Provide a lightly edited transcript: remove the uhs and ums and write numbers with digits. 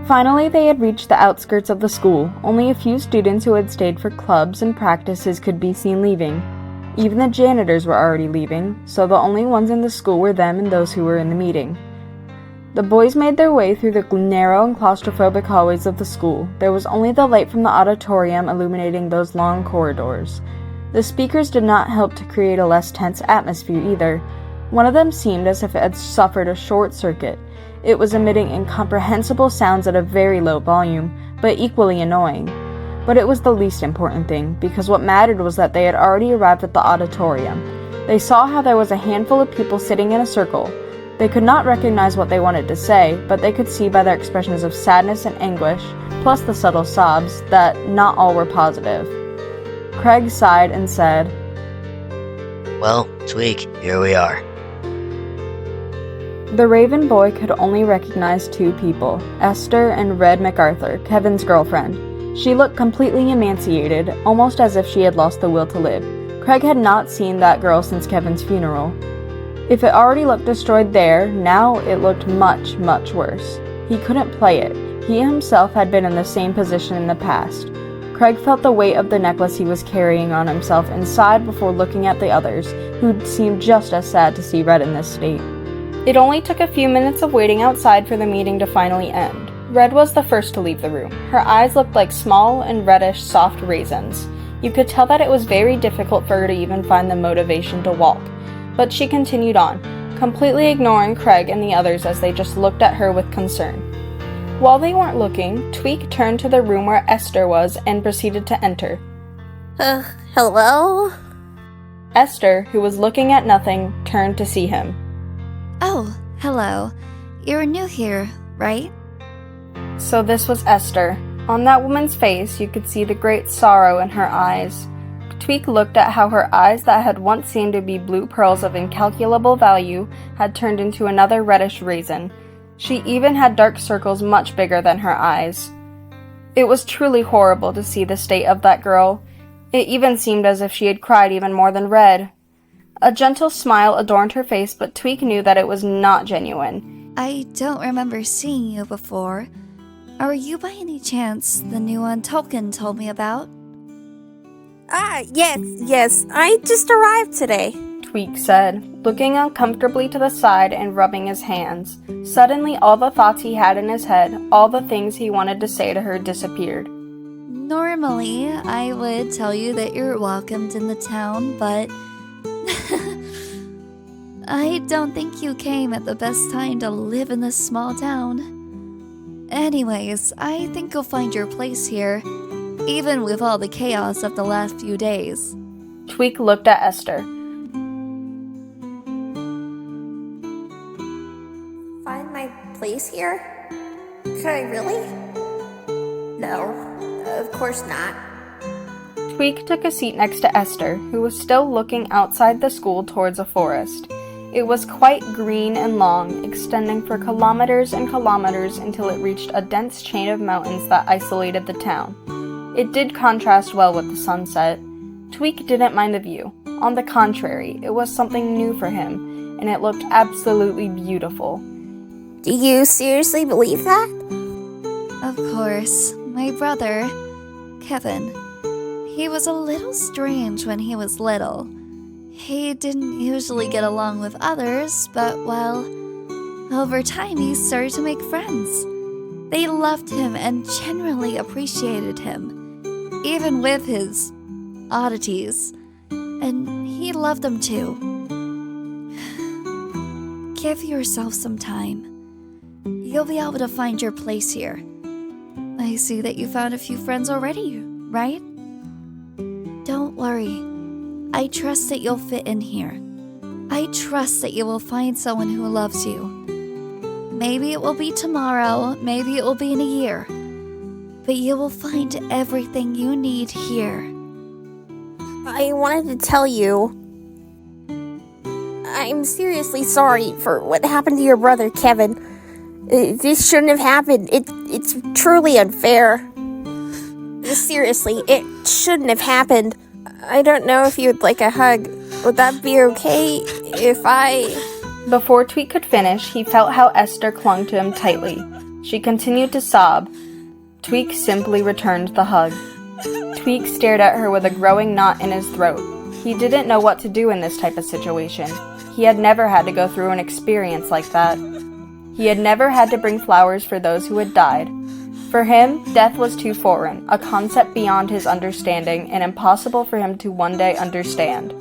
Finally, they had reached the outskirts of the school. Only a few students who had stayed for clubs and practices could be seen leaving. Even the janitors were already leaving, so the only ones in the school were them and those who were in the meeting. The boys made their way through the narrow and claustrophobic hallways of the school. There was only the light from the auditorium illuminating those long corridors. The speakers did not help to create a less tense atmosphere either. One of them seemed as if it had suffered a short circuit. It was emitting incomprehensible sounds at a very low volume, but equally annoying. But it was the least important thing, because what mattered was that they had already arrived at the auditorium. They saw how there was a handful of people sitting in a circle. They could not recognize what they wanted to say, but they could see by their expressions of sadness and anguish, plus the subtle sobs, that not all were positive. Craig sighed and said, "Well, Tweak, here we are." The Raven boy could only recognize two people, Esther and Red MacArthur, Kevin's girlfriend. She looked completely emaciated, almost as if she had lost the will to live. Craig had not seen that girl since Kevin's funeral. If it already looked destroyed there, now it looked much, much worse. He couldn't play it. He himself had been in the same position in the past. Craig felt the weight of the necklace he was carrying on himself and sighed before looking at the others, who seemed just as sad to see Red in this state. It only took a few minutes of waiting outside for the meeting to finally end. Red was the first to leave the room. Her eyes looked like small and reddish soft raisins. You could tell that it was very difficult for her to even find the motivation to walk. But she continued on, completely ignoring Craig and the others as they just looked at her with concern. While they weren't looking, Tweak turned to the room where Esther was and proceeded to enter. Hello? Esther, who was looking at nothing, turned to see him. Oh, hello. You're new here, right? So this was Esther. On that woman's face, you could see the great sorrow in her eyes. Tweak looked at how her eyes that had once seemed to be blue pearls of incalculable value had turned into another reddish raisin. She even had dark circles much bigger than her eyes. It was truly horrible to see the state of that girl. It even seemed as if she had cried even more than Red. A gentle smile adorned her face, but Tweak knew that it was not genuine. I don't remember seeing you before. Are you by any chance the new one Tolkien told me about? Yes, I just arrived today. Tweak said, looking uncomfortably to the side and rubbing his hands. Suddenly, all the thoughts he had in his head, all the things he wanted to say to her disappeared. Normally, I would tell you that you're welcomed in the town, but I don't think you came at the best time to live in this small town. Anyways, I think you'll find your place here, even with all the chaos of the last few days. Tweak looked at Esther. Find my place here? Could I really? No, of course not. Tweak took a seat next to Esther, who was still looking outside the school towards a forest. It was quite green and long, extending for kilometers and kilometers until it reached a dense chain of mountains that isolated the town. It did contrast well with the sunset. Tweak didn't mind the view. On the contrary, it was something new for him, and it looked absolutely beautiful. Do you seriously believe that? Of course, my brother, Kevin. He was a little strange when he was little. He didn't usually get along with others, but, well, over time he started to make friends. They loved him and generally appreciated him, even with his oddities, and he loved them too. Give yourself some time. You'll be able to find your place here. I see that you found a few friends already, right? Don't worry. I trust that you'll fit in here. I trust that you will find someone who loves you. Maybe it will be tomorrow, maybe it will be in a year, but you will find everything you need here. I wanted to tell you, I'm seriously sorry for what happened to your brother, Kevin. This shouldn't have happened. It's truly unfair. Seriously, it shouldn't have happened. I don't know if you'd like a hug. Would that be okay if I... Before Tweak could finish, he felt how Esther clung to him tightly. She continued to sob. Tweek simply returned the hug. Tweek stared at her with a growing knot in his throat. He didn't know what to do in this type of situation. He had never had to go through an experience like that. He had never had to bring flowers for those who had died. For him, death was too foreign, a concept beyond his understanding, and impossible for him to one day understand.